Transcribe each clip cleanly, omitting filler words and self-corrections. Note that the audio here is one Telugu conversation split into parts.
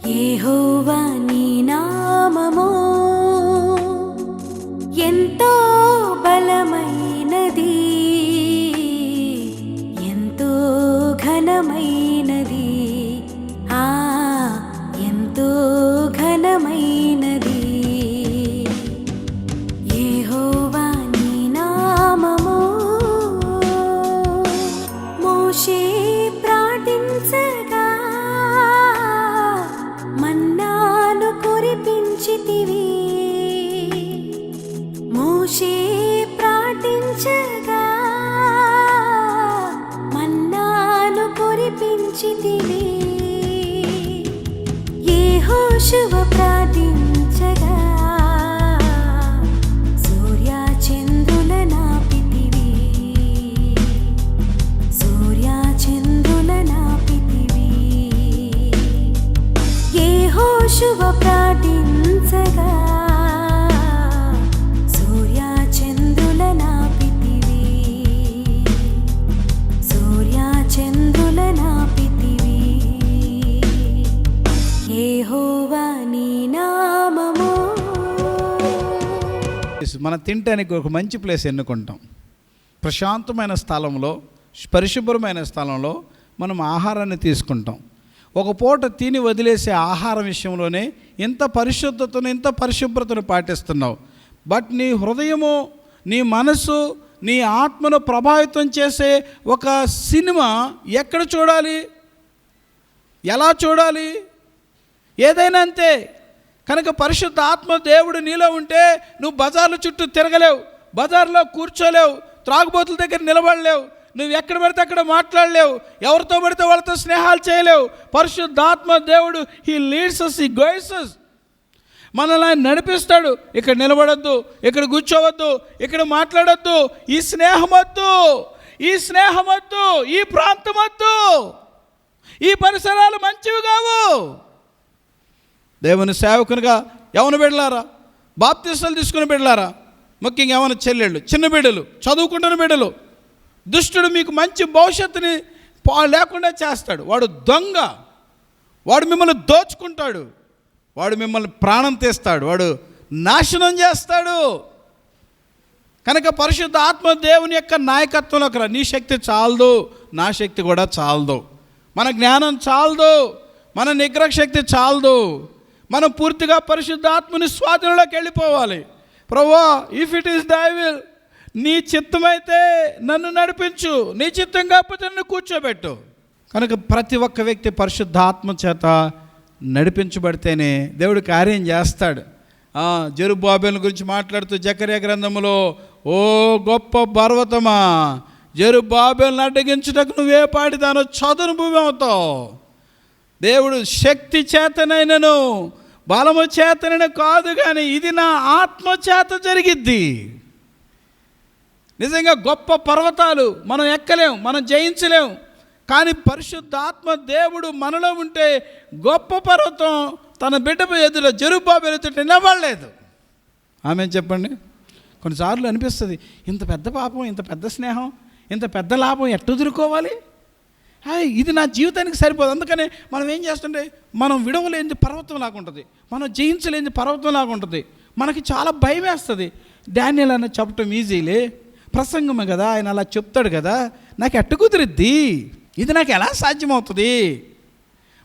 యెహోవా నీ నామము ఎంతో బలమైనది, ఎంతో ఘనమైనది, ఎంతో ఘనమైనది. యెహోవా నీ నామము. మోషే ప్రార్థించగా మన్నాను కురిపించితివి. మోషే ప్రార్థించగా మన్నాను కురిపించితివి. యెహోషువ ప్రార్థించగా సూర్య చంద్రుల నాపితివి. సూర్య చంద్రుల నాపితివి. యెహోషువ ప్రార్థించగా సూర్య చంద్రుల నాపితివి. సూర్య చంద్రుల నాపితివి. యెహోవా నీ నామము. మనం తినటానికి ఒక మంచి ప్లేస్ ఎన్నుకుంటాం. ప్రశాంతమైన స్థలంలో, పరిశుభ్రమైన స్థలంలో మనం ఆహారాన్ని తీసుకుంటాం. ఒక పూట తిని వదిలేసే ఆహారం విషయంలోనే ఇంత పరిశుద్ధతను, ఇంత పరిశుభ్రతను పాటిస్తున్నావు. బట్ నీ హృదయము, నీ మనసు, నీ ఆత్మను ప్రభావితం చేసే ఒక సినిమా ఎక్కడ చూడాలి, ఎలా చూడాలి? ఏదైనా అంతే. కనుక పరిశుద్ధ ఆత్మ దేవుడు నీలో ఉంటే నువ్వు బజార్ల చుట్టూ తిరగలేవు, బజార్లో కూర్చోలేవు, త్రాగుబోతుల దగ్గర నిలబడలేవు, నువ్వు ఎక్కడ పడితే అక్కడ మాట్లాడలేవు, ఎవరితో పడితే వాళ్ళతో స్నేహాలు చేయలేవు. పరిశుద్ధాత్మ దేవుడు he leads us, he guides us. మనల్ని ఆయన నడిపిస్తాడు. ఇక్కడ నిలబడొద్దు, ఇక్కడ కూర్చోవద్దు, ఇక్కడ మాట్లాడొద్దు, ఈ స్నేహం వద్దు, ఈ స్నేహం వద్దు, ఈ ప్రాంతం వద్దు, ఈ పరిసరాలు మంచివి కావు. దేవుని సేవకునిగా యవన బిడ్డలారా, బాప్తిస్మాలు తీసుకుని బిడ్డలారా, ముఖ్యంగా యవన చెల్లెళ్ళు, చిన్న బిడ్డలు, చదువుకుంటున్న బిడ్డలు, దుష్టుడు మీకు మంచి భవిష్యత్తుని లేకుండా చేస్తాడు. వాడు దొంగ, వాడు మిమ్మల్ని దోచుకుంటాడు, వాడు మిమ్మల్ని ప్రాణం తీస్తాడు, వాడు నాశనం చేస్తాడు. కనుక పరిశుద్ధ ఆత్మ దేవుని యొక్క నాయకత్వంలోకి రా. నీ శక్తి చాలదు, నా శక్తి కూడా చాలదు, మన జ్ఞానం చాలదు, మన నిగ్రహ శక్తి చాలదు. మనం పూర్తిగా పరిశుద్ధ ఆత్మని స్వాధీనంలోకి వెళ్ళిపోవాలి. ప్రభువా, if it is thy will, నీ చిత్తమైతే నన్ను నడిపించు, నీ చిత్తం కాకపోతే నన్ను కూర్చోబెట్టు. కనుక ప్రతి ఒక్క వ్యక్తి పరిశుద్ధాత్మ చేత నడిపించబడితేనే దేవుడు కార్యం చేస్తాడు. జెరుబ్బాబెలు గురించి మాట్లాడుతూ జకర్యా గ్రంథములో, ఓ గొప్ప పర్వతమా, జెరుబ్బాబెలును అడ్డగించుటకు నువ్వే పాడిదానో చదును భూమి అవుతావు. దేవుడు శక్తి చేతనైనను బలము చేతనైనా కాదు, కానీ ఇది నా ఆత్మ చేత జరిగిద్ది. నిజంగా గొప్ప పర్వతాలు మనం ఎక్కలేం, మనం జయించలేం. కానీ పరిశుద్ధాత్మ దేవుడు మనలో ఉంటే గొప్ప పర్వతం తన బిడ్డ ఎదురు జెరుబ్బాబెలు ఎదుట నిలబడలేదు. ఆమె చెప్పండి. కొన్నిసార్లు అనిపిస్తుంది, ఇంత పెద్ద పాపం, ఇంత పెద్ద స్నేహం, ఇంత పెద్ద లాభం ఎట్టు ఎదుర్కోవాలి? ఇది నా జీవితానికి సరిపోదు. అందుకనే మనం ఏం చేస్తుంటే, మనం విడవలేనిది పర్వతం లాగా ఉంటుంది, మనం జయించలేనిది పర్వతం లాగా ఉంటుంది. మనకి చాలా భయం వేస్తుంది. డానియేల్ అన్న చెప్పటం ఈజీలే, ప్రసంగమే కదా, ఆయన అలా చెప్తాడు కదా, నాకు ఎట్ట కుదిరిద్ది, ఇది నాకు ఎలా సాధ్యమవుతుంది?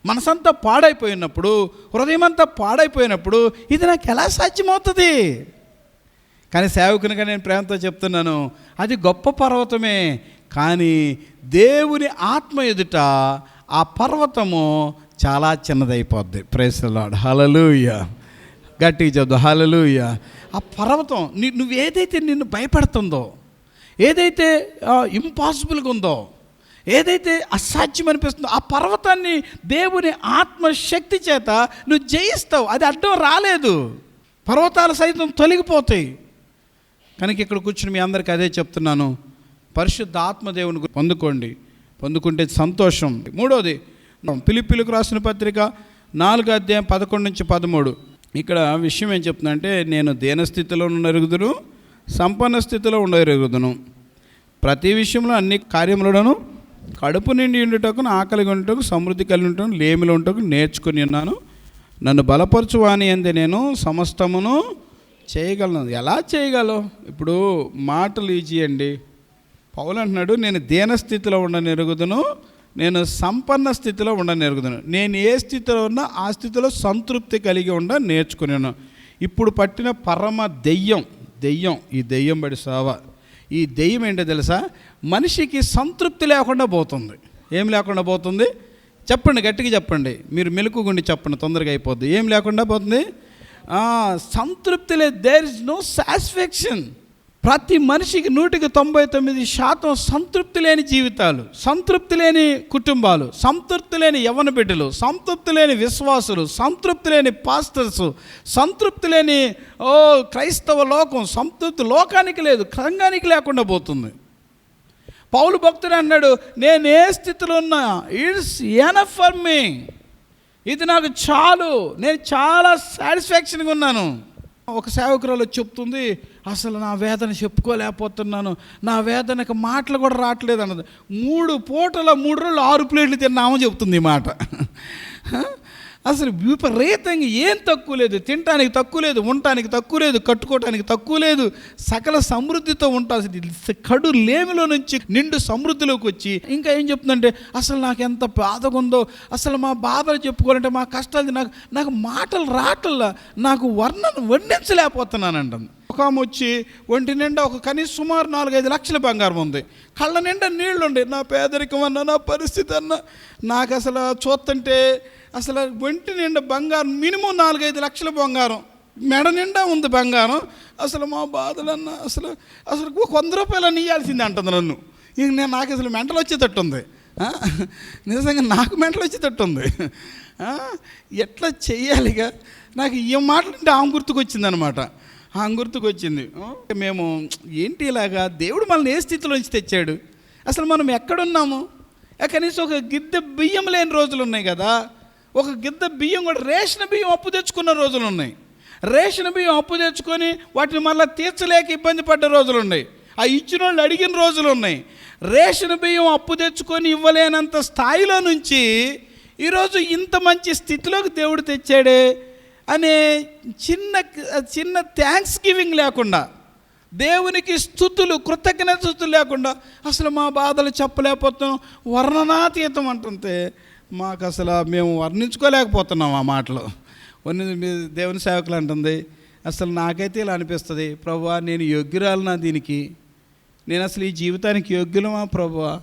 మనసంతా పాడైపోయినప్పుడు, హృదయం అంతా పాడైపోయినప్పుడు ఇది నాకు ఎలా సాధ్యమవుతుంది? కానీ సేవకునిగా నేను ప్రేమతో చెప్తున్నాను, అది గొప్ప పర్వతమే, కానీ దేవుని ఆత్మ ఎదుట ఆ పర్వతము చాలా చిన్నదైపోద్ది. Praise the lord. హల్లెలూయా. గట్టిగా చెప్దు హల్లెలూయా. ఆ పర్వతం నువ్వు ఏదైతే నిన్ను భయపడుతుందో, ఏదైతే ఇంపాసిబుల్గా ఉందో, ఏదైతే అసాధ్యం అనిపిస్తుందో, ఆ పర్వతాన్ని దేవుని ఆత్మశక్తి చేత నువ్వు జయిస్తావు. అది అడ్డం రాలేదు, పర్వతాలు సైతం తొలగిపోతాయి. కనుక ఇక్కడ కూర్చుని మీ అందరికీ అదే చెప్తున్నాను, పరిశుద్ధ ఆత్మదేవుని పొందుకోండి, పొందుకుంటే సంతోషం. మూడోది, ఫిలిప్పీలకు రాసిన పత్రిక 4:11-13. ఇక్కడ విషయం ఏం చెప్తుందంటే, నేను దీనస్థితిలో ఎరుగుదును, సంపన్న స్థితిలో ఎరుగుదును, ప్రతి విషయంలో అన్ని కార్యములను కడుపు నిండి ఉండుటకు, ఆకలిగా ఉండుటకు, సమృద్ధి కలిగి ఉండటం, లేమిలో ఉండటకు నేర్చుకుని ఉన్నాను. నన్ను బలపరచువాని అందే నేను సమస్తమును చేయగలను. ఎలా చేయగలవు? ఇప్పుడు మాటలు ఈజీ అండి. పౌలు అంటున్నాడు, నేను దీనస్థితిలో ఉండనెరుగుదును, నేను సంపన్న స్థితిలో ఉండనెరుగుదును. నేను ఏ స్థితిలో ఉన్నా ఆ స్థితిలో సంతృప్తి కలిగి నేర్చుకున్నాను. ఇప్పుడు పట్టిన పరమ దెయ్యం ఈ దెయ్యం బడి సావ. ఈ దెయ్యం ఏంటో తెలుసా? మనిషికి సంతృప్తి లేకుండా పోతుంది. ఏం లేకుండా పోతుంది? చెప్పండి, గట్టిగా చెప్పండి. మీరు మెలకుగుండి చెప్పండి, తొందరగా అయిపోద్ది. ఏం లేకుండా పోతుంది? సంతృప్తి లేదు. There is no satisfaction. ప్రతి మనిషికి 99% సంతృప్తి లేని జీవితాలు, సంతృప్తి లేని కుటుంబాలు, సంతృప్తి లేని యవ్వన బిడ్డలు, సంతృప్తి లేని విశ్వాసులు, సంతృప్తి లేని పాస్టర్స్, సంతృప్తి లేని క్రైస్తవ లోకం, సంతృప్తి లోకానికి లేదు, సంఘానికి లేకుండా పోతుంది. పౌలు భక్తుడు అన్నాడు, నేను ఏ స్థితిలో ఉన్నా ఇట్స్ ఎనఫ్ ఫర్ మీ, ఇది నాకు చాలు, నేను చాలా సాటిస్ఫాక్షన్గా ఉన్నాను. ఒక సేవకురాలు చెప్తుంది, అసలు నా వేదన చెప్పుకోలేకపోతున్నాను, నా వేదనకు మాటలు కూడా రావట్లేదు అన్నది. 3 పూటల 3 రోజులు 6 ప్లేట్లు తిన్నామని చెప్తుంది ఈ మాట. అసలు విపరీతంగా ఏం తక్కువ లేదు, తినటానికి తక్కువ లేదు, ఉండటానికి తక్కువ లేదు, కట్టుకోవటానికి తక్కువ లేదు, సకల సమృద్ధితో ఉంటాల్సింది కడు లేమిలో నుంచి నిండు సమృద్ధిలోకి వచ్చి ఇంకా ఏం చెప్తుందంటే, అసలు నాకు ఎంత బాధగా ఉందో, అసలు మా బాధలు చెప్పుకోవాలంటే, మా కష్టాలు నాకు మాటలు రావట్లా, నాకు వర్ణించలేకపోతున్నానంటుంది. ఒక ఆమె వచ్చి ఒంటి నిండా ఒక కనీసం సుమారు 4-5 లక్షల బంగారం ఉంది, కళ్ళ నిండా నీళ్ళు ఉండే, నా పేదరికం అన్నా, నా పరిస్థితి అన్నా, నాకు అసలు చూస్తుంటే అసలు ఒంటి నిండా బంగారం, మినిమం 4-5 లక్షల బంగారం, మెడ నిండా ఉంది బంగారం, అసలు మా బాధలన్నా అసలు 100 రూపాయలు ఇవ్వాల్సిందే అంటుంది నన్ను. ఇంక నాకు అసలు మెంటలు వచ్చేటట్టుంది, నిజంగా నాకు మెంటలు వచ్చేటట్టుంది. ఎట్లా చెయ్యాలిగా? నాకు ఈ మాటలంటే ఆమె గుర్తుకొచ్చిందనమాట. ఆమె గుర్తుకొచ్చింది. మేము ఏంటి ఇలాగా, దేవుడు మనల్ని ఏ స్థితిలో నుంచి తెచ్చాడు, అసలు మనం ఎక్కడున్నాము? కనీసం ఒక గిద్దె బియ్యం లేని రోజులు ఉన్నాయి కదా, ఒక గిద్ద బియ్యం కూడా, రేషన్ బియ్యం అప్పు తెచ్చుకున్న రోజులు ఉన్నాయి, రేషన్ బియ్యం అప్పు తెచ్చుకొని వాటిని మళ్ళీ తీర్చలేక ఇబ్బంది పడ్డ రోజులు ఉన్నాయి, ఆ ఇచ్చిన వాళ్ళు అడిగిన రోజులు ఉన్నాయి. రేషన్ బియ్యం అప్పు తెచ్చుకొని ఇవ్వలేనంత స్థాయిలో నుంచి ఈరోజు ఇంత మంచి స్థితిలోకి దేవుడు తెచ్చాడే అనే చిన్న థ్యాంక్స్ గివింగ్ లేకుండా, దేవునికి స్తుతులు, కృతజ్ఞతలు లేకుండా, అసలు మా బాధలు చెప్పలేకపోతున్నాం, వర్ణనాతీతం అంటుంటే మాకు అసలు మేము వర్ణించుకోలేకపోతున్నాం ఆ మాటలు. దేవుని సేవకులు అంటుంది, అసలు నాకైతే ఇలా అనిపిస్తుంది, ప్రభువా నేను యోగ్యురాలనా దీనికి, నేను అసలు ఈ జీవితానికి యోగ్యులమా ప్రభువా,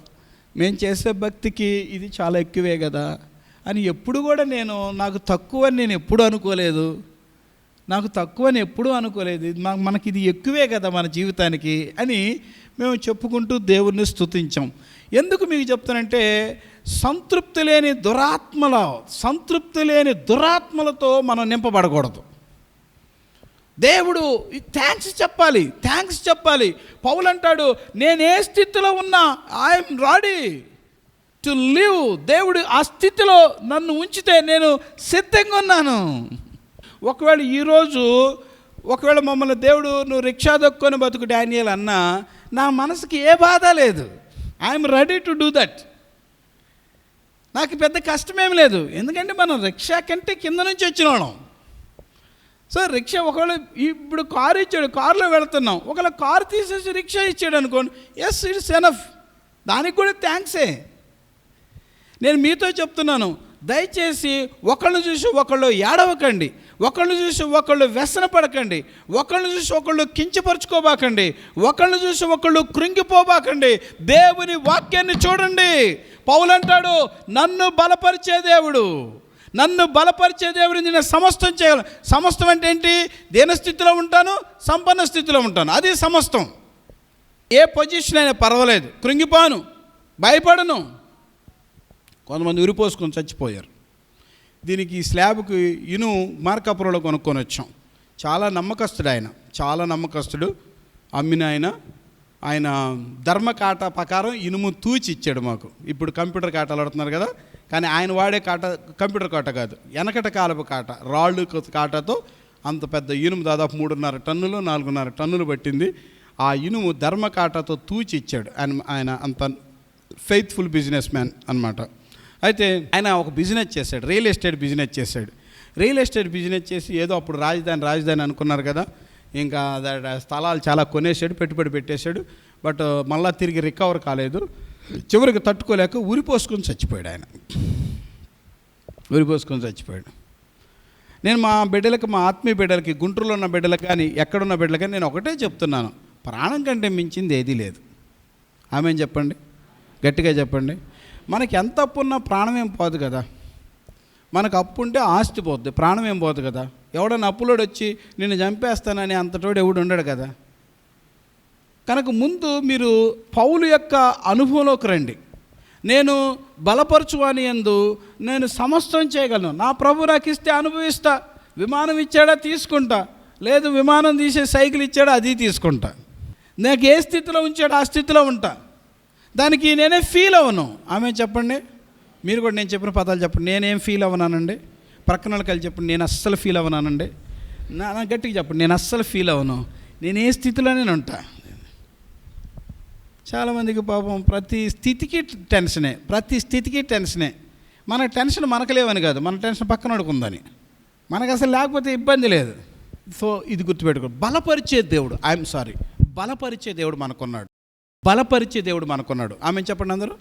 మేము చేసే భక్తికి ఇది చాలా ఎక్కువే కదా అని ఎప్పుడు కూడా నాకు తక్కువ అని నేను ఎప్పుడూ అనుకోలేదు, మనకి ఇది ఎక్కువే కదా మన జీవితానికి అని మేము చెప్పుకుంటూ దేవుణ్ణి స్తుతించాం. ఎందుకు మీకు చెప్తానంటే, సంతృప్తి లేని దురాత్మలతో మనం నింపబడకూడదు. దేవుడు థ్యాంక్స్ చెప్పాలి. పౌలు అంటాడు, నేను ఏ స్థితిలో ఉన్నా ఐఎమ్ రెడీ టు లివ్. దేవుడు ఆ స్థితిలో నన్ను ఉంచితే నేను సిద్ధంగా ఉన్నాను. ఒకవేళ మమ్మల్ని దేవుడు నువ్వు రిక్షా దొక్కొని బతుకు డానియల్ అన్నా, నా మనసుకి ఏ బాధ లేదు. I'm ready to do that. నాకు పెద్ద కష్టమేం లేదు, ఎందుకంటే మనం రిక్షా కంటే కింద నుంచి వచ్చిన వాళ్ళం. సో రిక్షా ఒకవేళ ఇప్పుడు కారు ఇచ్చాడు, కారులో వెళుతున్నాం, ఒకవేళ కారు తీసేసి రిక్షా ఇచ్చాడు అనుకోండి, ఎస్ ఇట్స్ ఎనఫ్, దానికి కూడా థ్యాంక్సే. నేను మీతో చెప్తున్నాను, దయచేసి ఒకళ్ళని చూసి ఒకళ్ళు ఏడవకండి, ఒకళ్ళని చూసి ఒకళ్ళు వ్యసన పడకండి, ఒకళ్ళని చూసి ఒకళ్ళు కించపరుచుకోబాకండి, ఒకళ్ళని చూసి ఒకళ్ళు కృంగిపోబాకండి. దేవుని వాక్యాన్ని చూడండి. పౌలు అంటాడు, నన్ను బలపరిచే దేవుడు నేను సమస్తం చేయగలను. సమస్తం అంటే ఏంటి? దీనస్థితిలో ఉంటాను, సంపన్న స్థితిలో ఉంటాను, అది సమస్తం. ఏ పొజిషన్ అయినా పర్వాలేదు, కృంగిపోను, భయపడను. కొంతమంది ఉరిపోసుకొని చచ్చిపోయారు. దీనికి ఈ స్లాబ్కి మార్కాపురంలో కొనుక్కొని వచ్చాం. చాలా నమ్మకస్తుడు అమ్మిన ఆయన ధర్మకాట ప్రకారం ఇనుము తూచి ఇచ్చాడు మాకు. ఇప్పుడు కంప్యూటర్ కాటాలు ఆడుతున్నారు కదా, కానీ ఆయన వాడే కాట కంప్యూటర్ కాట కాదు, వెనకట కాలపు కాట, రాళ్ళు కాటతో అంత పెద్ద ఇనుము, దాదాపు 3.5 టన్నులు 4.5 టన్నులు పట్టింది. ఆ ఇనుము ధర్మకాటతో తూచి ఇచ్చాడు. ఆయన అంత ఫెయిత్ఫుల్ బిజినెస్ మ్యాన్ అన్నమాట. అయితే ఆయన ఒక బిజినెస్ చేశాడు, రియల్ ఎస్టేట్ బిజినెస్ చేశాడు. రియల్ ఎస్టేట్ బిజినెస్ చేసి ఏదో అప్పుడు రాజధాని అనుకున్నారు కదా, ఇంకా స్థలాలు చాలా కొనేసాడు, పెట్టుబడి పెట్టేశాడు. బట్ మళ్ళీ తిరిగి రికవర్ కాలేదు. చివరికి తట్టుకోలేక ఉరిపోసుకొని చచ్చిపోయాడు ఆయన. ఉరిపోసుకొని చచ్చిపోయాడు. నేను మా బిడ్డలకి, మా ఆత్మీయ బిడ్డలకి, గుంటూరులో ఉన్న బిడ్డలకు కానీ ఎక్కడున్న బిడ్డలకి కానీ నేను ఒకటే చెప్తున్నాను, ప్రాణం కంటే మించింది ఏదీ లేదు. ఆమె చెప్పండి, గట్టిగా చెప్పండి. మనకి ఎంత అప్పు ఉన్నా ప్రాణం ఏం పోదు కదా. మనకు అప్పు ఉంటే ఆస్తి పోద్ది, ప్రాణం ఏం పోదు కదా. ఎవడన్నా అప్పులోడు వచ్చి నిన్ను చంపేస్తానని అంతటోడు ఎవడు ఉండడు కదా. కనుక ముందు మీరు పౌలు యొక్క అనుభవంలోకి రండి. నేను బలపరచువాని యందు నేను సమస్తం చేయగలను. నా ప్రభు నాకు ఇస్తే అనుభవిస్తా. విమానం ఇచ్చాడా తీసుకుంటా, లేదు విమానం తీసే సైకిల్ ఇచ్చాడా అది తీసుకుంటా. నాకు ఏ స్థితిలో ఉంచాడో ఆ స్థితిలో ఉంటా. దానికి నేనే ఫీల్ అవ్వను. ఆమె చెప్పండి, మీరు కూడా నేను చెప్పిన పదాలు చెప్పండి. నేనేం ఫీల్ అవ్వనానండి? ప్రక్కన కలిసి చెప్పండి, నేను అస్సలు ఫీల్ అవ్వనానండి. నా గట్టిగా చెప్పండి, నేను అస్సలు ఫీల్ అవ్వను. నేను ఏ స్థితిలోనే ఉంటా. చాలామందికి పాపం ప్రతి స్థితికి టెన్షనే. మన టెన్షన్ మనకు లేవని కాదు, మన టెన్షన్ పక్కన పడుకుందని. మనకు అసలు లేకపోతే ఇబ్బంది లేదు. సో ఇది గుర్తుపెట్టుకో, బలపరిచే దేవుడు మనకున్నాడు. ఆమె చెప్పండి అందరూ,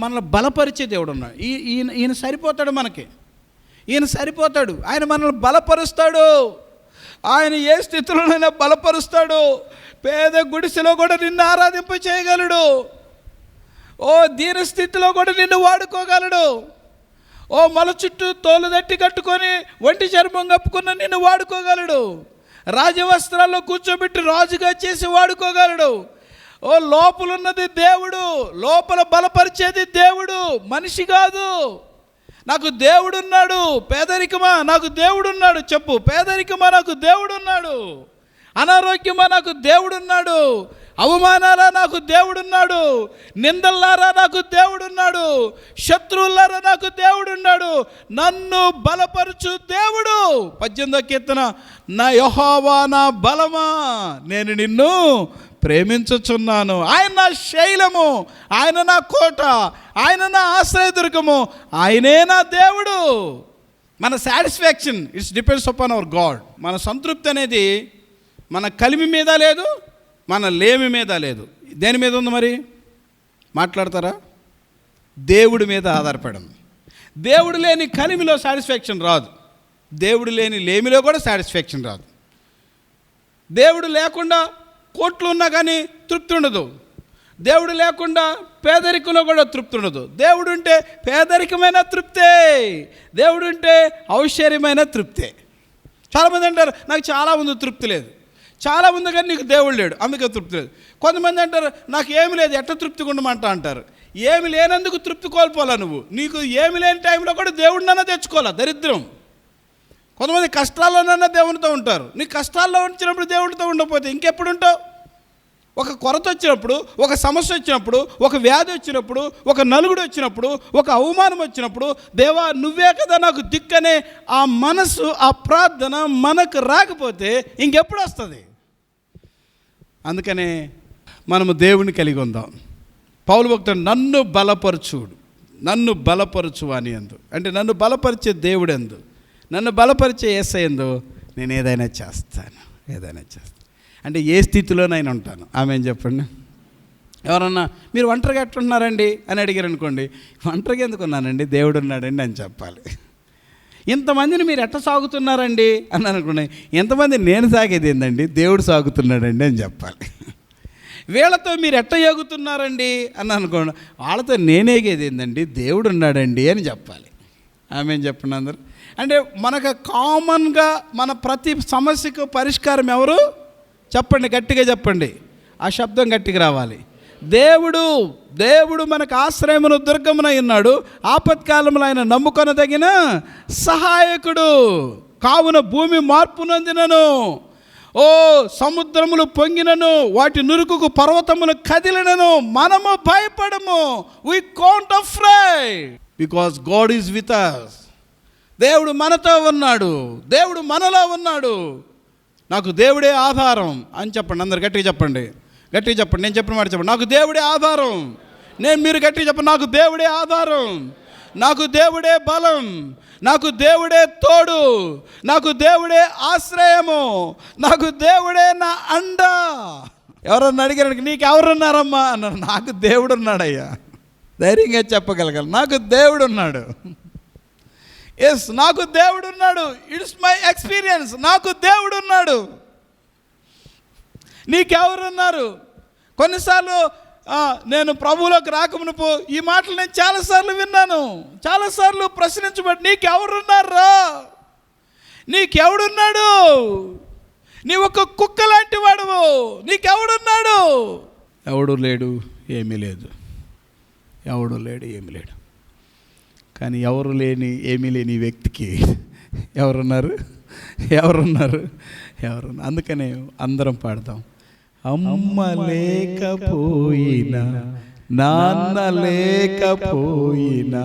మనల్ని బలపరిచే దేవుడు ఉన్నాడు. ఈయన సరిపోతాడు మనకి. ఆయన మనల్ని బలపరుస్తాడు. ఆయన ఏ స్థితిలోనైనా బలపరుస్తాడు. పేద గుడిసెలో కూడా నిన్ను ఆరాధింప చేయగలడు. ఓ దీన స్థితిలో కూడా నిన్ను వాడుకోగలడు. ఓ మల చుట్టూ తోలు దట్టి కట్టుకొని ఒంటి చర్మం కప్పుకున్న నిన్ను వాడుకోగలడు. రాజవస్త్రాల్లో కూర్చోబెట్టి రాజుగా చేసి వాడుకోగలడు. ఓ లోపలున్నది దేవుడు, లోపల బలపరిచేది దేవుడు, మనిషి కాదు. నాకు దేవుడున్నాడు. పేదరికమా నాకు దేవుడున్నాడు చెప్పు. పేదరికమా నాకు దేవుడున్నాడు. అనారోగ్యమా నాకు దేవుడున్నాడు. అవమానాలా నాకు దేవుడున్నాడు. నిందల్లారా నాకు దేవుడున్నాడు. శత్రువులారా నాకు దేవుడున్నాడు. నన్ను బలపరచు దేవుడు. 18వ కీర్తన, నా యెహోవా నా బలమా, నేను నిన్ను ప్రేమించుచున్నాను. ఆయన నా శైలము, ఆయన నా కోట, ఆయన నా ఆశ్రయదుర్గము, ఆయనే నా దేవుడు. మన satisfaction it's depends upon our God. మన సంతృప్తి అనేది మన కలిమి మీద లేదు, మన లేమి మీద లేదు. దేని మీద ఉంది మరి? మాట్లాడతారా? దేవుడి మీద ఆధారపడింది. దేవుడు లేని కలిమిలో సాటిస్ఫాక్షన్ రాదు. దేవుడు లేని లేమిలో కూడా సాటిస్ఫాక్షన్ రాదు. దేవుడు లేకుండా కోట్లు ఉన్నా కానీ తృప్తి ఉండదు. దేవుడు లేకుండా పేదరికంలో కూడా తృప్తి ఉండదు. దేవుడు ఉంటే పేదరికమైన తృప్తే, దేవుడు ఉంటే ఔశ్వర్యమైన తృప్తే. చాలామంది అంటారు నాకు చాలా ఉంది తృప్తి లేదు. చాలా ఉంది కానీ నీకు దేవుడు లేడు అందుకే తృప్తి లేదు. కొంతమంది అంటారు నాకు ఏమి లేదు ఎట్ట తృప్తిగా ఉండమంట అంటారు. ఏమి లేనందుకు తృప్తి కోల్పోవాలా నువ్వు? నీకు ఏమి లేని టైంలో కూడా దేవుడినన్నా తెచ్చుకోవాలా, దరిద్రం. కొంతమంది కష్టాల్లోనన్నా దేవునితో ఉంటారు. నీకు కష్టాల్లో వచ్చినప్పుడు దేవుడితో ఉండకపోతే ఇంకెప్పుడు ఉంటావు? ఒక కొరత వచ్చినప్పుడు, ఒక సమస్య వచ్చినప్పుడు, ఒక వ్యాధి వచ్చినప్పుడు, ఒక నలుగుడు వచ్చినప్పుడు, ఒక అవమానం వచ్చినప్పుడు, దేవా నువ్వే కదా నాకు దిక్కనే ఆ మనసు, ఆ ప్రార్థన మనకు రాకపోతే ఇంకెప్పుడు వస్తుంది? అందుకనే మనము దేవుని కలిగి ఉందాం. పౌలు భక్తుడు నన్ను బలపరచు అని అందు, అంటే నన్ను బలపరిచే దేవుడు ఎందు, నన్ను బలపరిచే యేసయ్య యందు నేను ఏదైనా చేస్తాను. అంటే ఏ స్థితిలోనైనా ఉంటాను. ఆమె చెప్పండి. ఎవరన్నా మీరు ఒంటరిగా ఎట్లున్నారండి అని అడిగారు అనుకోండి, ఒంటరిగా ఎందుకు ఉన్నానండి, దేవుడు ఉన్నాడండి అని చెప్పాలి. ఇంతమందిని మీరు ఎట్ట సాగుతున్నారండి అని అనుకోండి, ఎంతమంది నేను సాగేది ఏందండి, దేవుడు సాగుతున్నాడండి అని చెప్పాలి. వీళ్ళతో మీరు ఎట్ట ఎగుతున్నారండి అని అనుకోండి, వాళ్ళతో నేనేగేది ఏందండి, దేవుడు ఉన్నాడండి అని చెప్పాలి. ఆమె చెప్పండి అందరు. అంటే మనకు కామన్గా మన ప్రతి సమస్యకు పరిష్కారం ఎవరు చెప్పండి, గట్టిగా చెప్పండి. ఆ శబ్దం గట్టిగా రావాలి. దేవుడు మనకు ఆశ్రయమును దుర్గమునై ఉన్నాడు. ఆపత్కాలంలో ఆయన నమ్ముకొనదగిన సహాయకుడు. కావున భూమి మార్పు నొందినను, సముద్రములు పొంగినను, వాటి నురుకుకు పర్వతములు కదిలినను మనము భయపడము. we can't afraid because God is with us. దేవుడు మనతో ఉన్నాడు, దేవుడు మనలో ఉన్నాడు. నాకు దేవుడే ఆధారం అని చెప్పండి. అందరు గట్టిగా చెప్పండి. నేను చెప్పిన మాట చెప్పండి. నాకు దేవుడే ఆధారం. మీరు గట్టిగా చెప్పండి. నాకు దేవుడే ఆధారం, నాకు దేవుడే బలం, నాకు దేవుడే తోడు, నాకు దేవుడే ఆశ్రయము, నాకు దేవుడే నా అండ. ఎవరన్నా అడిగారు నీకు ఎవరున్నారమ్మా అన్నారు. నాకు దేవుడు ఉన్నాడయ్యా. ధైర్యంగా చెప్పగలగాలి, నాకు దేవుడు ఉన్నాడు. ఎస్, నాకు దేవుడు ఉన్నాడు. It's my experience. నాకు దేవుడు ఉన్నాడు. నీకెవరున్నారు? కొన్నిసార్లు నేను ప్రభువులోకి రాకమునుపు ఈ మాటలు నేను చాలాసార్లు విన్నాను, చాలాసార్లు ప్రశ్నించబడి నీకెవరున్నారా, నీకెవడున్నాడు, నీ ఒక కుక్క లాంటి వాడువు, నీకెవడున్నాడు? ఎవడు లేడు, ఏమీ లేదు. ఎవడు లేడు, ఏమీ లేడు. కానీ ఎవరు లేని, ఏమీ లేని వ్యక్తికి ఎవరున్నారు? అందుకనే అందరం పాడదాం. అమ్మ లేకపోయినా, నాన్న లేకపోయినా,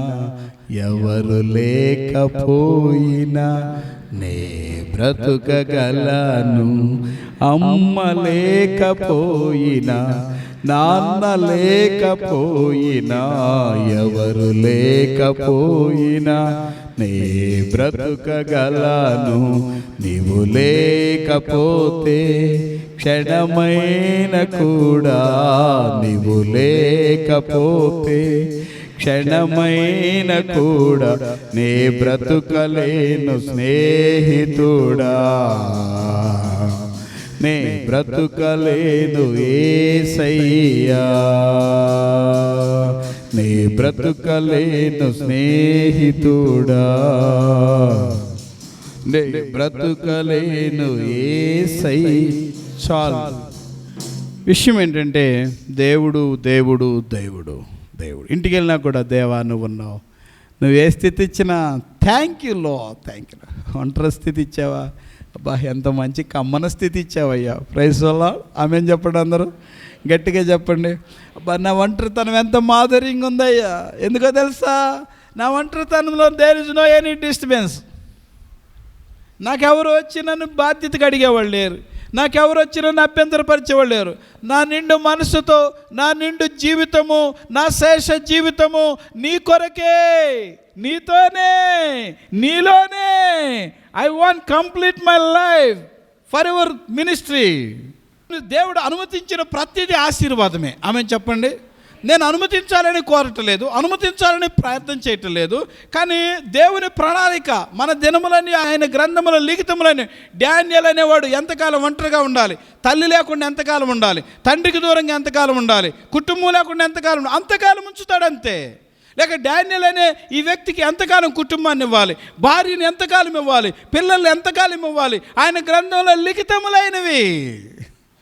ఎవరు లేకపోయినా నే బ్రతుకగలను. అమ్మ లేకపోయినా, నాన్న లేకపోయినా, ఎవరు లేకపోయినా నే బ్రతుకగలను. నీవు లేకపోతే క్షణమైన కూడా, నీవు లేకపోతే క్షణమైన కూడా నే బ్రతుకలేను స్నేహితుడా, నే బ్రతుకలేను యేసయ్యా, నే బ్రతుకలేను స్నేహితుడా, నే బ్రతుకలేను యేసయ్యా. చాలు. విషయం ఏంటంటే దేవుడు దేవుడు దేవుడు దేవుడు. ఇంటికి వెళ్ళినా కూడా దేవా నువ్వు ఉన్నావు, నువ్వు ఏ స్థితి ఇచ్చినా థ్యాంక్ యూ లో, థ్యాంక్ యూ. ఒంటరి స్థితి ఇచ్చావా, అబ్బా ఎంత మంచి కమ్మన స్థితి ఇచ్చావయ్యా. ప్రైజ్ వల్ల ఆమెను చెప్పండి, అందరూ గట్టిగా చెప్పండి. అబ్బా నా ఒంటరితనం ఎంత మాధుర్యంగా ఉందయ్యా. ఎందుకో తెలుసా, నా ఒంటరితనంలో there is no any disturbance. నాకెవరు వచ్చి నన్ను బాధ్యతగా అడిగేవాళ్ళు లేరు, నాకెవరు వచ్చి నన్ను అభ్యంతరపరిచేవాళ్ళు లేరు. నా నిండు మనసుతో, నా నిండు జీవితము, నా శేష జీవితము నీ కొరకే, నీతోనే, నీలోనే. I want complete my life for your ministry. దేవుడు అనుమతించిన ప్రతిదీ ఆశీర్వాదమే. ఆమె చెప్పండి. నేను అనుమతించాలని కోరటలేదు, అనుమతించాలని ప్రయత్నం చేయటం లేదు. కానీ దేవుని ప్రణాళిక, మన దినములని ఆయన గ్రంథముల లిఖితములని. డానియేల్ అనేవాడు ఎంతకాలం ఒంటరిగా ఉండాలి, తల్లి లేకుండా ఎంతకాలం ఉండాలి, తండ్రికి దూరంగా ఎంతకాలం ఉండాలి, కుటుంబం లేకుండా ఎంతకాలం, అంతకాలం ఉంచుతాడు అంతే. లేక డానియేల్ అనే ఈ వ్యక్తికి ఎంతకాలం కుటుంబాన్ని ఇవ్వాలి, భార్యని ఎంతకాలం ఇవ్వాలి, పిల్లల్ని ఎంతకాలం ఇవ్వాలి, ఆయన గ్రంథంలో లిఖితములైనవి.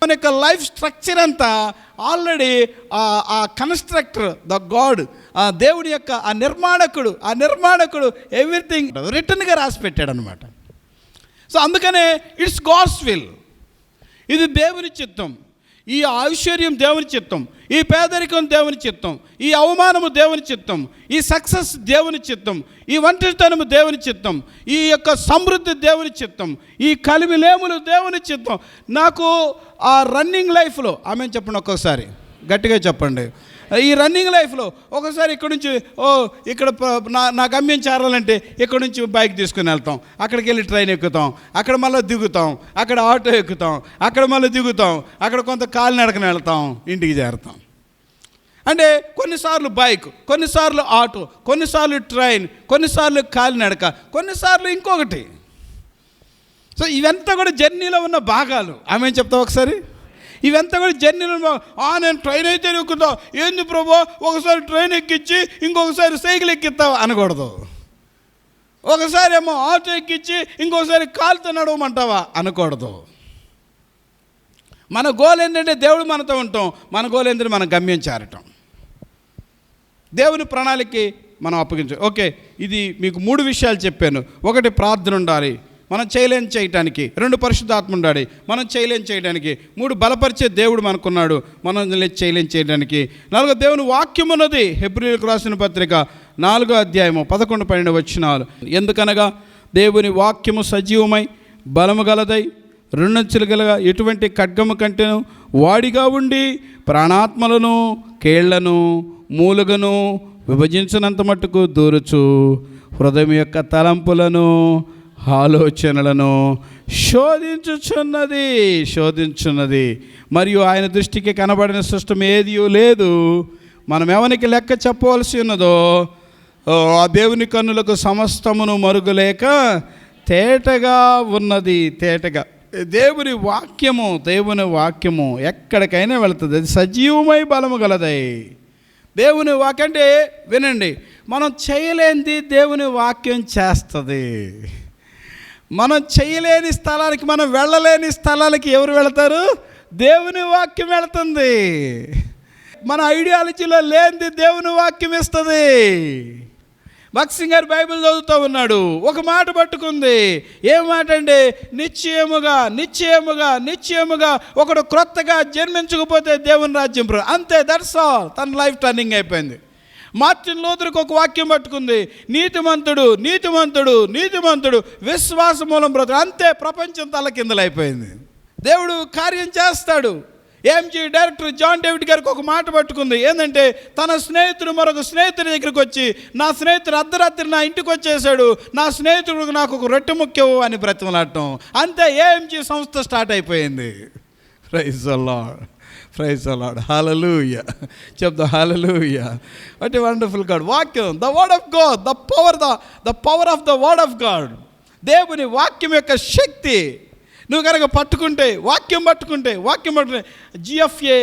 మన యొక్క లైఫ్ స్ట్రక్చర్ అంతా ఆల్రెడీ ఆ కన్స్ట్రక్టర్, ద గాడ్, ఆ దేవుడి యొక్క ఆ నిర్మాణకుడు ఎవ్రీథింగ్ రిటర్న్గా రాసి పెట్టాడు అనమాట. సో అందుకనే ఇట్స్ గాడ్స్ విల్. ఇది దేవుని చిత్తం. ఈ ఐశ్వర్యం దేవుని చిత్తం, ఈ పేదరికం దేవుని చిత్తం, ఈ అవమానము దేవుని చిత్తం, ఈ సక్సెస్ దేవుని చిత్తం, ఈ ఒంటరితనము దేవుని చిత్తం, ఈ యొక్క సమృద్ధి దేవుని చిత్తం, ఈ కలిమిలేములు దేవుని చిత్తం. నాకు ఆ రన్నింగ్ లైఫ్లో ఆమె చెప్పండి, ఒక్కొక్కసారి గట్టిగా చెప్పండి. ఈ రన్నింగ్ లైఫ్లో ఒకసారి ఇక్కడ నుంచి ఇక్కడ నా గమ్యం చేరాలంటే ఇక్కడ నుంచి బైక్ తీసుకుని వెళ్తాం, అక్కడికి వెళ్ళి ట్రైన్ ఎక్కుతాం, అక్కడ మళ్ళీ దిగుతాం, అక్కడ ఆటో ఎక్కుతాం, అక్కడ మళ్ళీ దిగుతాం, అక్కడ కొంత కాలినడకన వెళ్తాం, ఇంటికి చేరుతాం. అంటే కొన్నిసార్లు బైక్, కొన్నిసార్లు ఆటో, కొన్నిసార్లు ట్రైన్, కొన్నిసార్లు కాలినడక, కొన్నిసార్లు ఇంకొకటి. సో ఇవంతా కూడా జర్నీలో ఉన్న భాగాలు. ఆమె చెప్తావు ఒకసారి. ఇవంతా కూడా జర్నీలో నేను ట్రైన్ అయితే ఎక్కుతావు, ఏంది ప్రభు ఒకసారి ట్రైన్ ఎక్కించి ఇంకొకసారి సైకిల్ ఎక్కిస్తావు అనకూడదు. ఒకసారి ఏమో ఆటో ఎక్కించి ఇంకొకసారి కాలుతో నడవమంటావా అనకూడదు. మన గోల్ ఏంటంటే దేవుడు మనతో ఉంటాం, మన గోల్ ఏంటంటే మన గమ్యం చేరటం, దేవుని ప్రణాళికకి మనం అప్పగించాలి. ఓకే, ఇది మీకు 3 విషయాలు చెప్పాను. 1 ప్రార్థన ఉండాలి, మనం చేయటానికి. 2 పరిశుద్ధాత్మ ఉండాలి, మనం చేయడానికి. 3 బలపరిచే దేవుడు మనకున్నాడు, మనం చేయడానికి. 4 దేవుని వాక్యం ఉన్నది. హెబ్రీయులకు రాసిన పత్రిక 4వ అధ్యాయము 11-12 వచనాలు. ఎందుకనగా దేవుని వాక్యము సజీవమై బలము గలదై 2 అంచులు గల ఎటువంటి ఖడ్గము కంటేను వాడిగా ఉండి ప్రాణాత్మలను, కేళ్లను, మూలుగను విభజించినంత మట్టుకు దూరుచు హృదయం యొక్క తలంపులను ఆలోచనలను శోధించుచున్నది. మరియు ఆయన దృష్టికి కనబడిన సృష్టం ఏదీ లేదు. మనం ఎవరికి లెక్క చెప్పవలసి ఉన్నదో ఆ దేవుని కన్నులకు సమస్తమును మరుగులేక తేటగా ఉన్నది. తేటగా దేవుని వాక్యము ఎక్కడికైనా వెళుతుంది. అది సజీవమై బలము గలదై. దేవుని వాక్యం అంటే వినండి, మనం చేయలేనిది దేవుని వాక్యం చేస్తుంది. మనం చేయలేని స్థలానికి, మనం వెళ్ళలేని స్థలాలకి ఎవరు వెళతారు? దేవుని వాక్యం వెళుతుంది. మన ఐడియాలజీలో లేనిది దేవుని వాక్యం ఇస్తుంది. భక్త్ సింగ్ గారు బైబిల్ చదువుతూ ఉన్నాడు, ఒక మాట పట్టుకుంది. ఏం మాట అండి? నిశ్చయముగా ఒకడు క్రొత్తగా జన్మించకపోతే దేవుని రాజ్యం అంతే. That's all. తన లైఫ్ టర్నింగ్ అయిపోయింది. మార్టిన్ లూథర్కి ఒక వాక్యం పట్టుకుంది, నీతిమంతుడు విశ్వాస మూలం బ్రతుకు. అంతే, ప్రపంచం తలకిందలైపోయింది. దేవుడు కార్యం చేస్తాడు. AMG డైరెక్టర్ జాన్ డేవిడ్ గారికి ఒక మాట పట్టుకుంది. ఏంటంటే, తన స్నేహితుడు మరొక స్నేహితుడి దగ్గరికి వచ్చి, నా స్నేహితుడు అర్ధరాత్రి నా ఇంటికి వచ్చేసాడు, నా స్నేహితుడు నాకు ఒక రొట్టె ముఖ్యం అని బ్రతిమలాడటం. అంతే, AMG సంస్థ స్టార్ట్ అయిపోయింది. Praise the lord. హల్లెలూయా. చెప్తా hallelujah. What a wonderful God. వాక్యం, the word of God, the power of the word of God. దేవుని వాక్యం యొక్క శక్తి నువ్వు కనుక వాక్యం పట్టుకుంటే GFA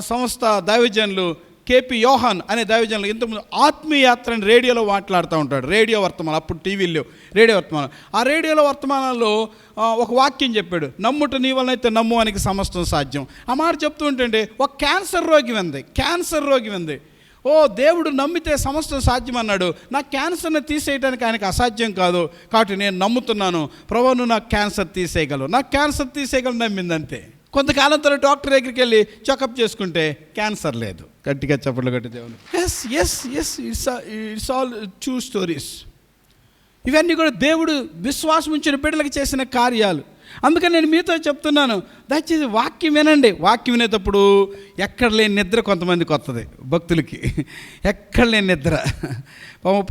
సంస్థ దైవజనులు KP యోహాన్ అనే దైవజనులు ఇంతకుముందు ఆత్మీయాత్ర అని రేడియోలో మాట్లాడుతూ ఉంటాడు. రేడియో వర్తమానం, అప్పుడు టీవీలో రేడియో వర్తమానం. ఆ రేడియోలో వర్తమానంలో ఒక వాక్యం చెప్పాడు, నమ్ముట నీ వలనైతే నమ్మువానికి సమస్తం సాధ్యం. ఆ మాట చెప్తూ ఉంటే ఒక క్యాన్సర్ రోగి ఉంది. ఓ, దేవుడు నమ్మితే సమస్తం సాధ్యం అన్నాడు. నా క్యాన్సర్ని తీసేయడానికి ఆయనకు అసాధ్యం కాదు, కాబట్టి నేను నమ్ముతున్నాను. ప్రభువు, నువ్వు నాకు క్యాన్సర్ తీసేయగలవు నమ్మిందంతే. కొంతకాలం తర్వాత డాక్టర్ దగ్గరికి వెళ్ళి చెకప్ చేసుకుంటే క్యాన్సర్ లేదు. గట్టిగా చప్పట్లు కొట్టి దేవుడు. Yes it's all true stories. ఇవన్నీ కూడా దేవుడు విశ్వాసం ఉంచిన బిడ్డలకు చేసిన కార్యాలు. అందుకని నేను మీతో చెప్తున్నాను, దయచేసి వాక్యం వినండి. వాక్యం వినేటప్పుడు ఎక్కడ లేని నిద్ర కొంతమందికి వస్తుంది, భక్తులకి ఎక్కడ లేని నిద్ర.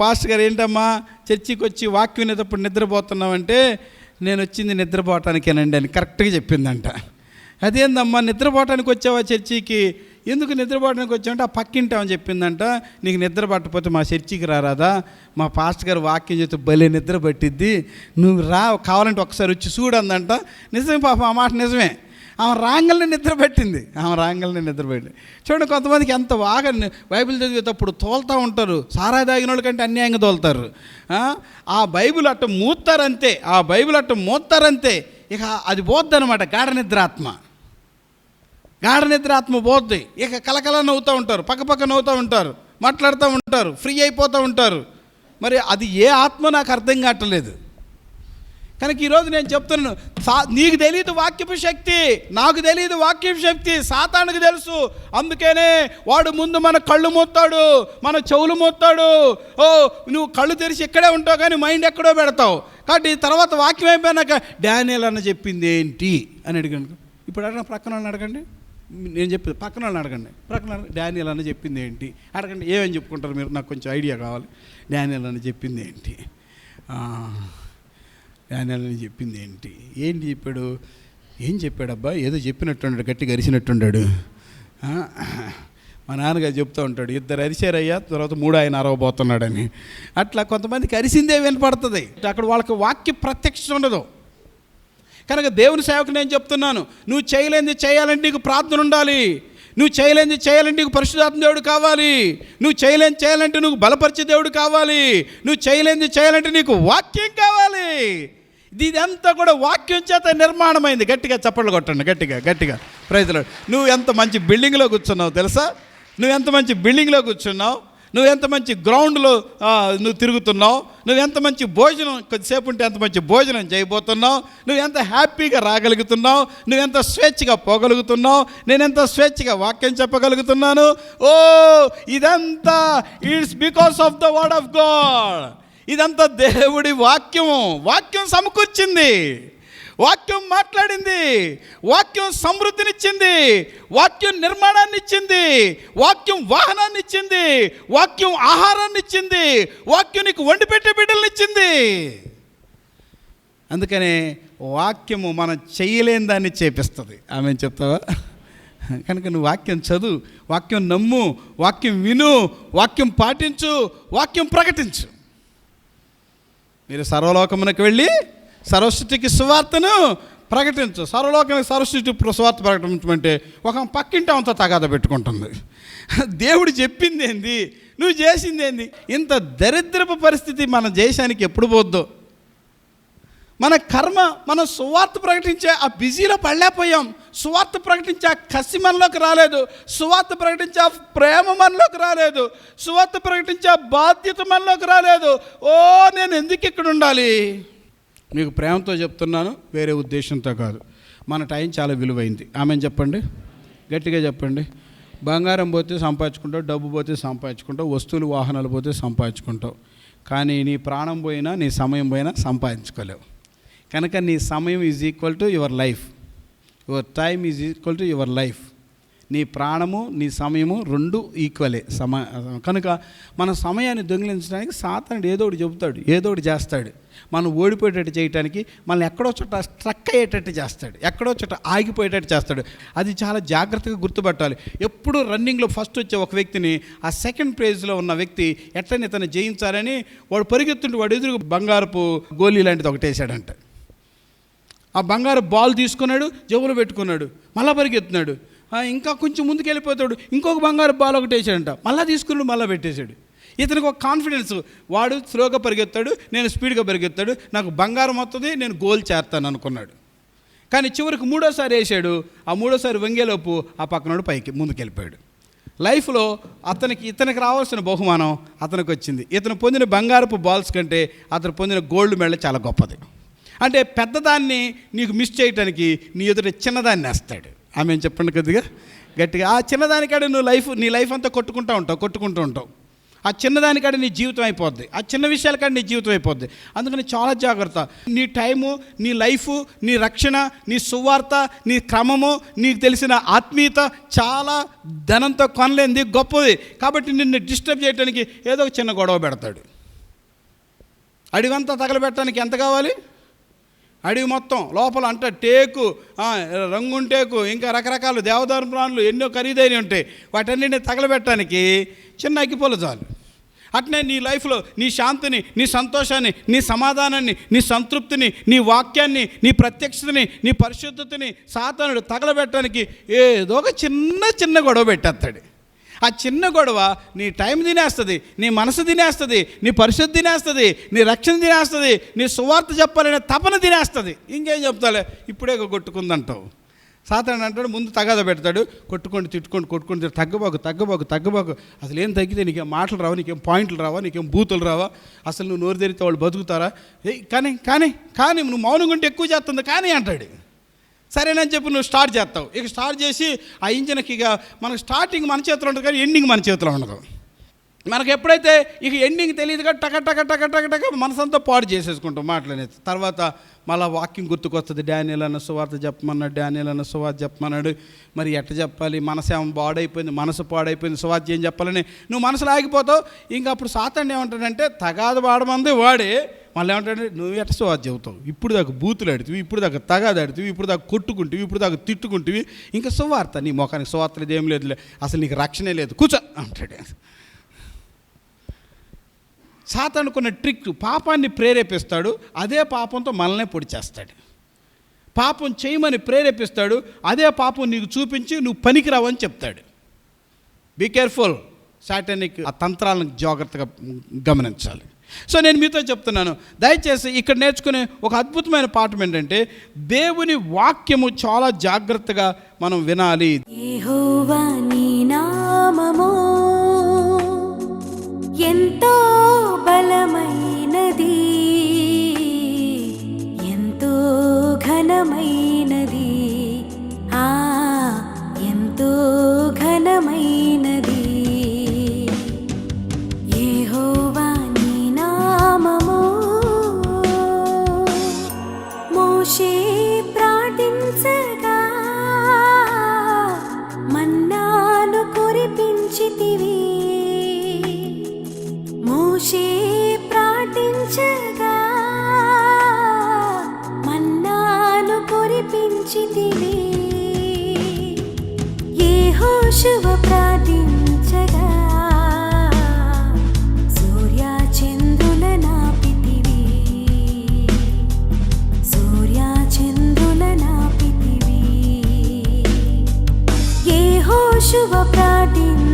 పాస్టర్ గారు, ఏంటమ్మా చర్చికి వచ్చి వాక్యం వినేటప్పుడు నిద్రపోతున్నామంటే, నేను వచ్చింది నిద్రపోవటానికేనండి అని కరెక్ట్గా చెప్పిందంట. అదేందమ్మా నిద్రపోవటానికి వచ్చావా చర్చికి? ఎందుకు నిద్రపోవడానికి వచ్చామంటే, ఆ పక్కింటామని చెప్పిందంట, నీకు నిద్ర పట్టకపోతే మా చర్చికి రారాదా? మా పాస్టర్ గారు వాక్యం చేస్తే భలే నిద్ర పట్టిద్ది, నువ్వు రా, కావాలంటే ఒకసారి వచ్చి చూడందంట. నిజమే పాపం, ఆ మాట నిజమే. ఆమె రాంగల్ని నిద్ర పెట్టింది. చూడండి, కొంతమందికి ఎంత బాగా బైబిల్ చదివేటప్పుడు తోలుతూ ఉంటారు, సారా తాగిన వాళ్ళ కంటే అన్యాయంగా తోలుతారు. ఆ బైబిల్ అట్ట మూస్తారంతే, ఇక అది పోద్ది అనమాట. గాఢ నిద్ర ఆత్మ పోద్ది. ఇక కలకల నవ్వుతూ ఉంటారు, పక్క నవ్వుతూ ఉంటారు, మాట్లాడుతూ ఉంటారు, ఫ్రీ అయిపోతూ ఉంటారు. మరి అది ఏ ఆత్మ నాకు అర్థం కావట్లేదు. కనుక ఈరోజు నేను చెప్తున్నాను, నీకు తెలియదు వాక్యపు శక్తి, నాకు తెలియదు వాక్యపు శక్తి, సాతానుకు తెలుసు. అందుకనే వాడు ముందు మన కళ్ళు మూస్తాడు, మన చెవులు మూస్తాడు. ఓ, నువ్వు కళ్ళు తెరిచి ఇక్కడే ఉంటావు కానీ మైండ్ ఎక్కడో పెడతావు. కాబట్టి తర్వాత వాక్యం అయిపోయినాక డానియేల్ అన్న చెప్పింది ఏంటి అని అడిగాను. ఇప్పుడు ప్రక్కన వాళ్ళని అడగండి, నేను చెప్పి పక్కన వాళ్ళని అడగండి. డానియేల్ అన్న చెప్పింది ఏంటి అడగండి. ఏమని చెప్పుకుంటారు మీరు? నాకు కొంచెం ఐడియా కావాలి. డానియేల్ అన్న చెప్పింది ఏంటి? డానియేల్ అన్న చెప్పింది ఏంటి చెప్పాడు? ఏం చెప్పాడబ్బా? ఏదో చెప్పినట్టున్నాడు, గట్టిగా అరిచినట్టున్నాడు. మా నాన్నగారు చెప్తూ ఉంటాడు, 2 అరిచారయ్యా, తర్వాత 3 ఆయన అరవబోతున్నాడని. అట్లా కొంతమందికి అరిసిందే వినపడుతుంది, అక్కడ వాళ్ళకి వాక్య ప్రత్యక్షత ఉండదు. కనుక దేవుని సేవకు నేను చెప్తున్నాను, నువ్వు చేయలేనిది చేయాలంటే నీకు ప్రార్థన ఉండాలి. నువ్వు చేయలేనిది చేయాలంటే నీకు పరిశుద్ధాత్మ దేవుడు కావాలి. నువ్వు చేయాలంటే నువ్వు బలపరిచే దేవుడు కావాలి. నువ్వు చేయలేనిది చేయాలంటే నీకు వాక్యం కావాలి. ఇదంతా కూడా వాక్యం చేత నిర్మాణమైంది. గట్టిగా చప్పట్లు కొట్టండి, గట్టిగా ప్రైజ్ లార్డ్. నువ్వు ఎంత మంచి బిల్డింగ్లో కూర్చున్నావు తెలుసా? నువ్వు ఎంత మంచి గ్రౌండ్లో నువ్వు తిరుగుతున్నావు. నువ్వు ఎంత మంచి భోజనం, కొద్దిసేపు ఉంటే ఎంత మంచి భోజనం చేయబోతున్నావు. నువ్వు ఎంత హ్యాపీగా రాగలుగుతున్నావు, నువ్వు ఎంత స్వేచ్ఛగా పోగలుగుతున్నావు, నేను ఎంత స్వేచ్ఛగా వాక్యం చెప్పగలుగుతున్నాను. ఓ, ఇదంతా it's because of the word of God. ఇదంతా దేవుడి వాక్యం సమకూర్చింది. వాక్యం మాట్లాడింది, వాక్యం సమృద్ధినిచ్చింది, వాక్యం నిర్మాణాన్ని ఇచ్చింది, వాక్యం వాహనాన్ని ఇచ్చింది, వాక్యం ఆహారాన్ని ఇచ్చింది, వాక్యం నీకు వండి పెట్టే బిడ్డలను ఇచ్చింది. అందుకనే వాక్యము మనం చేయలేని దాన్ని చేపిస్తుంది. ఆమె చెప్తావా? కనుక నువ్వు వాక్యం చదువు, వాక్యం నమ్ము, వాక్యం విను, వాక్యం పాటించు, వాక్యం ప్రకటించు. మీరు సర్వలోకమునకు వెళ్ళి సర్వసృష్టికి సువార్తను ప్రకటించు. సర్వలోకానికి సర్వసృష్టి సువార్త ప్రకటించమంటే ఒక పక్కింటి అంతా తగాద పెట్టుకుంటుంది. దేవుడు చెప్పింది ఏంది, నువ్వు చేసింది ఏంది? ఇంత దరిద్రపు పరిస్థితి మన దేశానికి ఎప్పుడు పోద్దో. మన కర్మ, మనం సువార్త ప్రకటించే ఆ బిజీలో పడలేకపోయాం. సువార్త ప్రకటించే ఆ కసి మనలోకి రాలేదు, సువార్త ప్రకటించే ఆ ప్రేమ మనలోకి రాలేదు, సువార్త ప్రకటించే ఆ బాధ్యత మనలోకి రాలేదు. ఓ నేను ఎందుకు ఇక్కడ ఉండాలి? మీకు ప్రేమతో చెప్తున్నాను, వేరే ఉద్దేశంతో కాదు. మన టైం చాలా విలువైంది. ఆమెను చెప్పండి, గట్టిగా చెప్పండి. బంగారం పోతే సంపాదించుకుంటావు, డబ్బు పోతే సంపాదించుకుంటావు, వస్తువులు వాహనాలు పోతే సంపాదించుకుంటావు. కానీ నీ ప్రాణం పోయినా, నీ సమయం పోయినా సంపాదించుకోలేవు. కనుక నీ సమయం is equal to your life, your time is equal to your life. నీ ప్రాణము, నీ సమయము రెండు ఈక్వలే. కనుక మన సమయాన్ని దొంగిలించడానికి సాతానుడు ఏదో ఒకటి చెబుతాడు, ఏదో ఒకటి చేస్తాడు. మనం ఓడిపోయేటట్టు చేయడానికి, మనల్ని ఎక్కడో చోట స్ట్రక్ అయ్యేటట్టు చేస్తాడు, ఎక్కడో చోట ఆగిపోయేటట్టు చేస్తాడు. అది చాలా జాగ్రత్తగా గుర్తుపట్టాలి. ఎప్పుడు రన్నింగ్లో ఫస్ట్ వచ్చే ఒక వ్యక్తిని, ఆ సెకండ్ ప్రైజ్లో ఉన్న వ్యక్తి ఎట్లని ఇతను జయించాలని వాడు పరిగెత్తుంటే వాడు ఎదురు బంగారపు గోళీ లాంటిది ఒకటి వేసాడంట. ఆ బంగారు బాల్ తీసుకున్నాడు, జేబులో పెట్టుకున్నాడు, మళ్ళీ పరిగెత్తున్నాడు. ఇంకా కొంచెం ముందుకు వెళ్ళిపోతాడు, ఇంకొక బంగారు బాల్ ఒకటి వేసాడంట, మళ్ళీ తీసుకున్నాడు, మళ్ళీ పెట్టేశాడు. ఇతనికి ఒక కాన్ఫిడెన్స్, వాడు స్లోగా పరిగెత్తాడు, నేను స్పీడ్గా పరిగెత్తాడు, నాకు బంగారం వస్తుంది, నేను గోల్ చేస్తాను అనుకున్నాడు. కానీ చివరికి మూడోసారి వేసాడు. ఆ మూడోసారి వంగేలోపు ఆ పక్కనోడు పైకి ముందుకు వెళ్ళిపోయాడు. లైఫ్లో ఇతనికి రావాల్సిన బహుమానం అతనికి వచ్చింది. ఇతను పొందిన బంగారపు బాల్స్ కంటే అతను పొందిన గోల్డ్ మెడల్ చాలా గొప్పది. అంటే పెద్దదాన్ని నీకు మిస్ చేయడానికి నీ ఎదుట చిన్నదాన్ని వేస్తాడు. ఆమె చెప్పండి కొద్దిగా గట్టిగా. ఆ చిన్నదానికాడ నీ లైఫ్ అంతా కొట్టుకుంటూ ఉంటావు. ఆ చిన్నదానికాడ నీ జీవితం అయిపోద్ది, ఆ చిన్న విషయాల కాడ నీ జీవితం అయిపోద్ది. అందుకని చాలా జాగ్రత్త. నీ టైము, నీ లైఫు, నీ రక్షణ, నీ సువార్త, నీ క్రమము, నీకు తెలిసిన ఆత్మీయత చాలా ధనంతో కొనలేంది, గొప్పది. కాబట్టి నిన్ను డిస్టర్బ్ చేయడానికి ఏదో ఒక చిన్న గొడవ పెడతాడు. అడివంతా తగలబెట్టడానికి ఎంత కావాలి? అడవి మొత్తం లోపల అంట టేకు, రంగుంటేకు, ఇంకా రకరకాల దేవదారు ప్రాణులు ఎన్నో ఖరీదైనవి ఉంటాయి. వాటన్నిటిని తగలబెట్టడానికి చిన్న అగ్గిపుల్ల చాలు. అట్నే నీ లైఫ్లో నీ శాంతిని, నీ సంతోషాన్ని, నీ సమాధానాన్ని, నీ సంతృప్తిని, నీ వాక్యాన్ని, నీ ప్రత్యక్షతని, నీ పరిశుద్ధతని సాతానుడు తగలబెట్టడానికి ఏదో ఒక చిన్న గొడవ పెట్టేస్తాడు. ఆ చిన్న గొడవ నీ టైం తినేస్తుంది, నీ మనసు తినేస్తుంది, నీ పరిశుద్ధి తినేస్తుంది, నీ రక్షణ తినేస్తుంది, నీ సువార్త చెప్పాలనే తపన తినేస్తుంది. ఇంకేం చెప్తాలే, ఇప్పుడే కొట్టుకుందంటావు. సాతానుడు అంటాడు, ముందు తగాద పెడతాడు, కొట్టుకోండి తగ్గబాకు. అసలు ఏం తగ్గితే నీకేం మాటలు రావా, నీకేం పాయింట్లు రావా, నీకేం బూతులు రావా, అసలు నువ్వు నోరు తెరితే వాళ్ళు బతుకుతారా? కానీ నువ్వు మౌనంగా ఉంటే ఎక్కువ చేస్తుంది కానీ అంటాడు. సరేనని చెప్పి నువ్వు స్టార్ట్ చేస్తావు. ఇక స్టార్ట్ చేసి ఆ ఇంజన్కి ఇక మనకు స్టార్టింగ్ మన చేతిలో ఉంటుంది కానీ ఎండింగ్ మన చేతిలో ఉండదు. మనకు ఎప్పుడైతే ఇక ఎండింగ్ తెలియదు కదా, టక మనసంతా పాడు చేసేసుకుంటాం మాటలనేది. తర్వాత మళ్ళీ వాక్యం గుర్తుకొస్తుంది, డానియేలు అన్న సువార్త చెప్పమన్నాడు. మరి ఎట్ట చెప్పాలి, మనసేమో మనసు పాడైపోయింది, సువార్త ఏం చెప్పాలని నువ్వు మనసులో ఆగిపోతావు. ఇంకా అప్పుడు సాతానుడు ఏమంటాడంటే, తగాద వాడమంది వాడే, మళ్ళీ ఏమంటాడు, నువ్వు ఎట్ట సువార్త చెబుతావు, ఇప్పుడు దాకా బూతులు ఆడుతుంది, ఇప్పుడు దాకా తగాద ఆడుతుంది, ఇప్పుడు దాకా కొట్టుకుంటువి, ఇప్పుడు దాకా తిట్టుకుంటువి, ఇంకా సువార్త నీ మొఖానికి సువార్త లేదు, ఏం లేదులే, అసలు నీకు రక్షణే లేదు, కూర్చో అంటాడు. సాతానుకున్న ట్రిక్, పాపాన్ని ప్రేరేపిస్తాడు, అదే పాపంతో మనల్నే పొడి చేస్తాడు. పాపం చేయమని ప్రేరేపిస్తాడు, అదే పాపం నీకు చూపించి నువ్వు పనికిరావని చెప్తాడు. Be careful. సాటానిక్ ఆ తంత్రాలను జాగ్రత్తగా గమనించాలి. సో నేను మీతో చెప్తున్నాను, దయచేసి ఇక్కడ నేర్చుకునే ఒక అద్భుతమైన పాఠం ఏంటంటే, దేవుని వాక్యము చాలా జాగ్రత్తగా మనం వినాలి. యెహోవా నీ నామము ఎంతో బలమైనది, ఎంతో ఘనమైనది, ఎంతో ఘనమైనది. యెహోవా నీ నామము మోషే ప్రార్థించగా మన్నాను కురిపించితివి. మోషే ప్రార్థించగా మన్నాను కురిపించితివి. యెహోషువ ప్రార్థించగా సూర్య చంద్రుల నాపితివి. సూర్య చంద్రుల నాపితివి. యెహోషువ ప్రార్థించగా